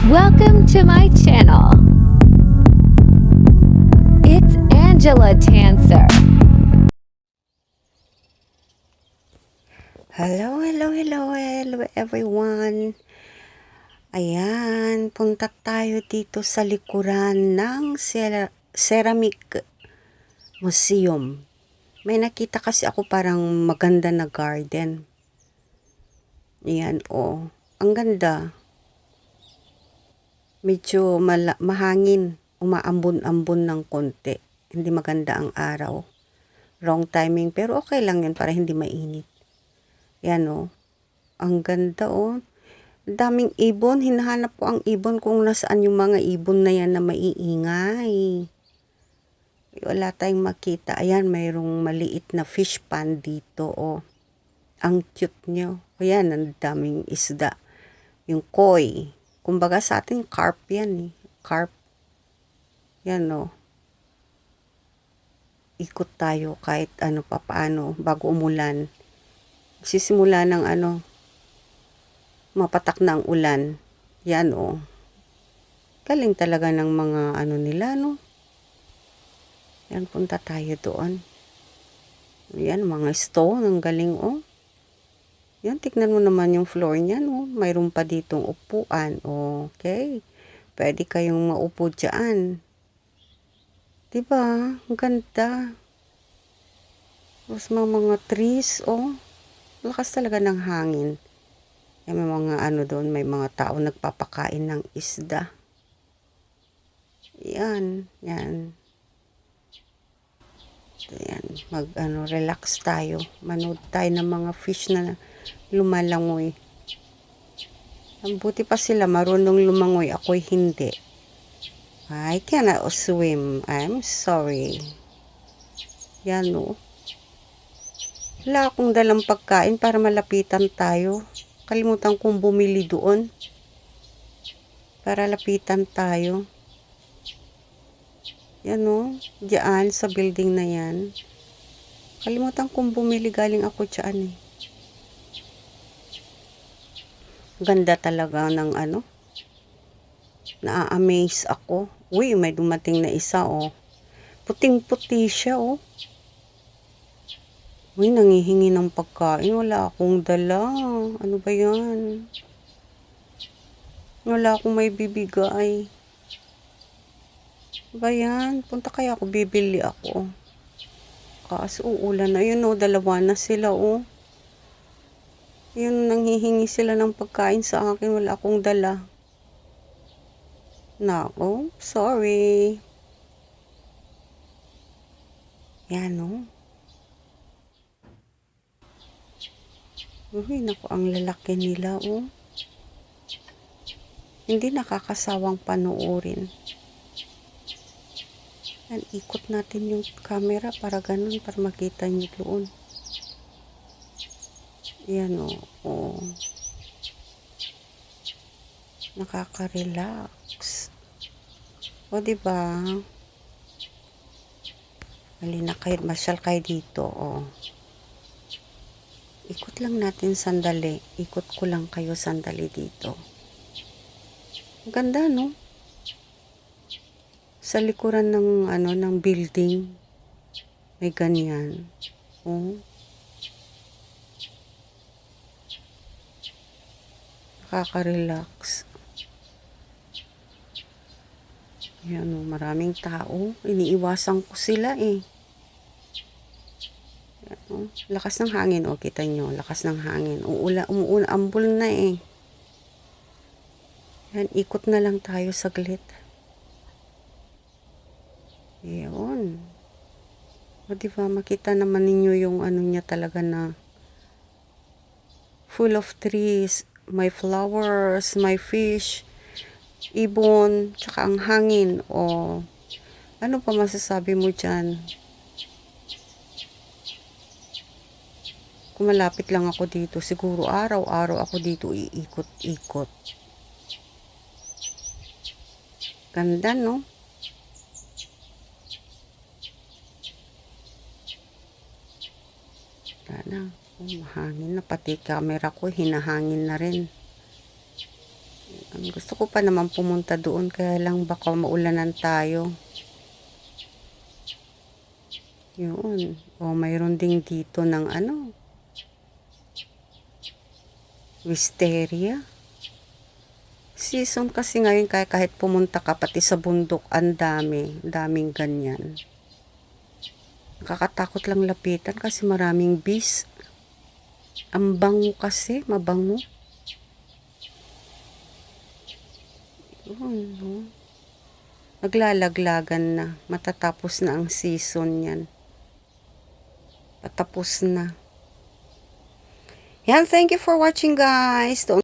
Welcome to my channel. It's Angela Tanser. Hello everyone. Ayan, punta tayo dito sa likuran ng Ceramic Museum. May nakita kasi ako parang maganda na garden. Ayan, oh. Ang ganda. Medyo mahangin. Umaambon-ambon ng konti. Hindi maganda ang araw. Wrong timing, pero okay lang yun para hindi mainit. Yan, oh. Ang ganda, oh. Daming ibon. Hinahanap ko ang ibon kung nasaan yung mga ibon na yan na maiingay. Wala tayong makita. Ayan, mayroong maliit na fish pond dito, oh. Ang cute nyo. Ayan, ang daming isda. Yung koi. Kumbaga sa atin, carp yan, eh. Carp. Yan, oh. Ikot tayo kahit ano pa paano bago umulan. Sisimula ng mapatak na ang ulan. Yan, oh. Galing talaga ng mga nila, no? Yan, punta tayo doon. Yan, mga stone. Ang galing, oh. Yan, tignan mo naman yung floor niya, no? Mayroon pa ditong upuan. Okay. Pwede kayong maupo dyan. Diba? Ang ganda. Tapos mga trees, oh. Lakas talaga ng hangin. Yan, may mga doon. May mga tao nagpapakain ng isda. Yan. Yan. Ayan, relax tayo. Manood tayo ng mga fish na lumalangoy. Ang buti pa sila marunong lumangoy, ako'y hindi. I cannot swim. I'm sorry. Yan, o. Wala akong dalang pagkain para malapitan tayo. Kalimutan kong bumili doon. Para lapitan tayo. Yan, o. Diyan sa building na yan. Kalimutan kong bumili, galing ako dyan, eh. Ganda talaga ng naa-amaze ako. Uy, may dumating na isa, oh. Puting-puti siya, oh. Uy, nangihingi ng pagkain. Wala akong dala. Ano ba yan? Wala akong may bibigay. Ba yan? Punta kaya ako, bibili ako. Kaso uulan na. Yun, oh, dalawa na sila, oh. Yun, nanghihingi sila ng pagkain sa akin. Wala akong dala. Nako, sorry. Yan, oh. Uy, naku, ang lalaki nila, oh. Hindi nakakasawang panoorin. Yan, ikot natin yung camera para ganun, para makita nyo doon. Yan, oh. Oh. Nakaka-relax. O, diba? Halina kayo, masyal kayo dito, oh. Ikot lang natin sandali. Ikot ko lang kayo sandali dito. Ang ganda, no? Sa likuran ng ng building, may ganyan. Oh. Nakaka-relax. Yan, oh, maraming tao. Iniiwasan ko sila, eh. Yan, oh. Lakas ng hangin, oh, kita nyo. Lakas ng hangin. Umuuna-ambul na, eh. Yan, ikot na lang tayo saglit. Yun. O, diba, makita naman ninyo yung niya talaga na full of trees, may flowers, may fish, ibon, tsaka ang hangin. O, ano pa masasabi mo dyan? Kung malapit lang ako dito, siguro araw-araw ako dito iikot-ikot. Ganda, no? Na. Oh, mahangin na. Pati camera ko, hinahangin na rin. Gusto ko pa naman pumunta doon, kaya lang baka maulanan tayo. Yun. O, mayroon ding dito ng wisteria. Season kasi ngayon, kaya kahit pumunta ka pati sa bundok, ang daming ganyan. Nakakatakot lang lapitan kasi maraming bees. Ang bango kasi, mabango. Naglalaglagan na. Matatapos na ang season yan. Patapos na. Yan, thank you for watching guys.